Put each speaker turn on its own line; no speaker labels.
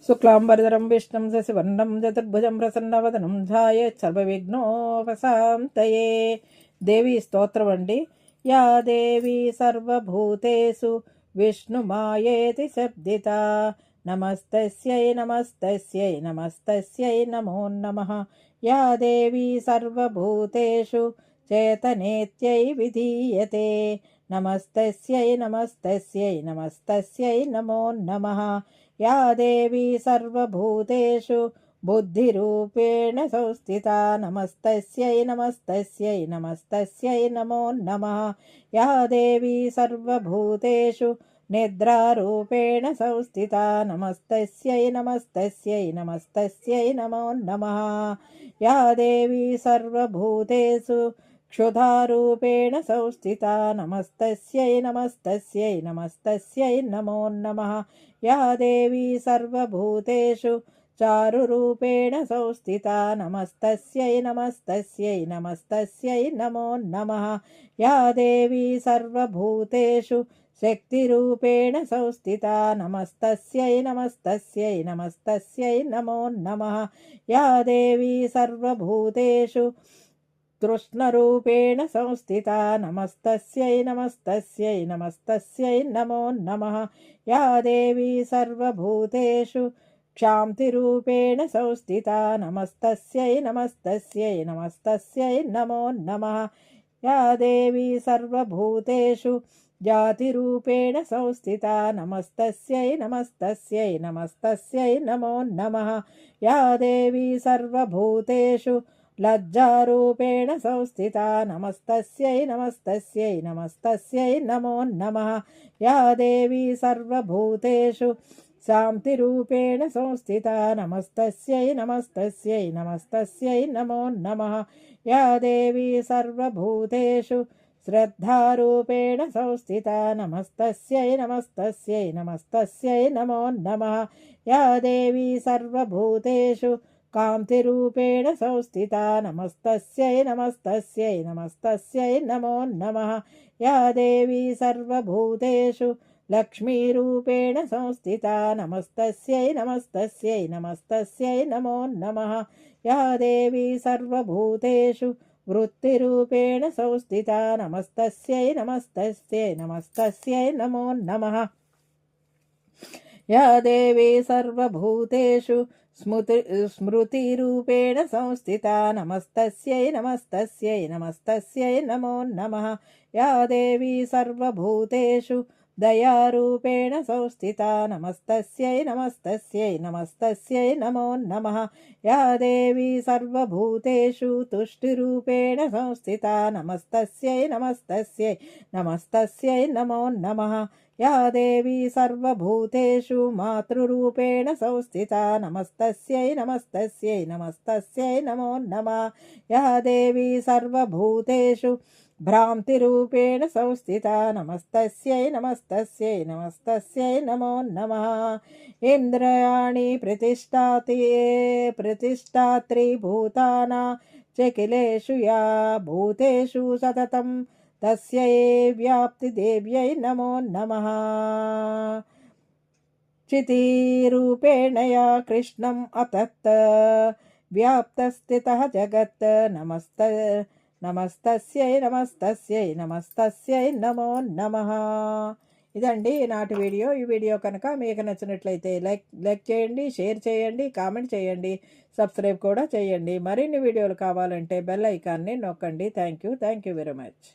శుక్లాంబరధరం విష్ణుం శశివర్ణం చతుర్భుజం ప్రసన్నవదనం ధ్యాయేత్ సర్వవిఘ్నోపశాంతయే. దేవి స్తోత్రం అండి. యా దేవి సర్వభూతేషు విష్ణుమాయేతి శబ్దిత. నమస్తస్యై నమస్తస్యై నమస్తస్యై నమో నమః. యా దేవి సర్వభూతేషు చేతనేత్యై విధీయతే. నమస్తస్యై నమస్తస్యై నమస్తస్యై నమో నమః. या देवी सर्वभूतेषु बुद्धिरूपेण संस्थिता. नमस्तस्यै नमस्तस्यै नमस्तस्यै नमो नमः. या देवी सर्वभूतेषु निद्रारूपेण संस्थिता. नमस्तस्यै नमस्तस्यै नमस्तस्यै नमो नमः. या देवी सर्वभूतेषु क्षुधारूपेण संस्थिता. नमस्तस्यै नमस्तस्यै नमस्तस्यै नमो नमः. या देवी सर्वभूतेषु चारुरूपेण संस्थिता. नमस्तस्यै नमस्तस्यै नमस्तस्यै नमो नमः. या देवी सर्वभूतेषु शक्तिरूपेण संस्थिता. नमस्तस्यै नमस्तस्यै नमस्तस्यै नमो नमः. या देवी सर्वभूतेषु तृष्णरूपेण संस्थिता. नमस्तस्यै नमस्तस्यै नमस्तस्यै नमो नमः. या देवी सर्वभूतेषु क्षान्तिरूपेण संस्थिता. नमस्तस्यै नमस्तस्यै नमस्तस्यै नमो नमः. या देवी सर्वभूतेषु जातिरूपेण संस्थिता. नमस्तस्यै नमस्तस्यै नमस्तस्यै नमो नमः. या देवी सर्वभूतेषु लज्जारूपेण संस्थिता. नमस्तस्यै नमस्तस्यै नमस्तस्यै नमो नमः. या देवी सर्वभूतेषु शान्तिरूपेण संस्थिता. नमस्तस्यै नमस्तस्यै नमस्तस्यै नमो नमः. या देवी सर्वभूतेषु श्रद्धारूपेण संस्थिता. नमस्तस्यै नमस्तस्यै नमस्तस्यै नमो नमः. या देवी सर्वभूतेषु कान्तिरूपेण संस्थिता. नमस्तस्यै नमस्तस्यै नमस्तस्यै नमो नमः. या देवी सर्वभूतेषु लक्ष्मीरूपेण संस्थिता. नमस्तस्यै नमस्तस्यै नमस्तस्यै नमो नमः. या देवी सर्वभूतेषु वृत्तिरूपेण संस्थिता. नमस्तस्यै नमस्तस्यै नमस्तस्यै नमो नमः. या देवी सर्वभूतेषु स्मृतिरूपेण संस्थिता. नमस्तस्यै नमस्तस्यै नमस्तस्यै नमो नमः. या देवी सर्वभूतेषु दयारूपेण संस्थिता. नमस्तस्यै नमस्तस्यै नमस्तस्यै नमो नमः. या देवी सर्वभूतेषु तुष्टिरूपेण संस्थिता. नमस्तस्यै नमस्तस्यै नमस्तस्यै नमो नमः. या देवी सर्वभूतेषु मातृरूपेण संस्थिता. नमस्तस्यै नमस्तस्यै नमस्तस्यै नमो नमः. या देवी सर्वभूतेषु भ्रान्तिरूपेण संस्थिता. नमस्तस्यै नमस्तस्यै नमस्तस्यै नमो नमः. इन्द्रियाणि प्रतिष्ठात्री भूताना चकिलेषु या भूतेषु सततं तस्यै व्याप्तिदेव्यै नमो नमः. चितिरूपेण या कृष्णम् अतत् व्याप्तस्थितः जगत्. నమస్తస్యై నమస్తస్యై నమస్తస్యై నమో నమః. ఇదండి ఈనాటి వీడియో. ఈ వీడియో కనుక మీకు నచ్చినట్లయితే లైక్ చేయండి, షేర్ చేయండి, కామెంట్ చేయండి, సబ్స్క్రైబ్ కూడా చేయండి. మరిన్ని వీడియోలు కావాలంటే బెల్ ఐకాన్ని నొక్కండి. Thank you very much.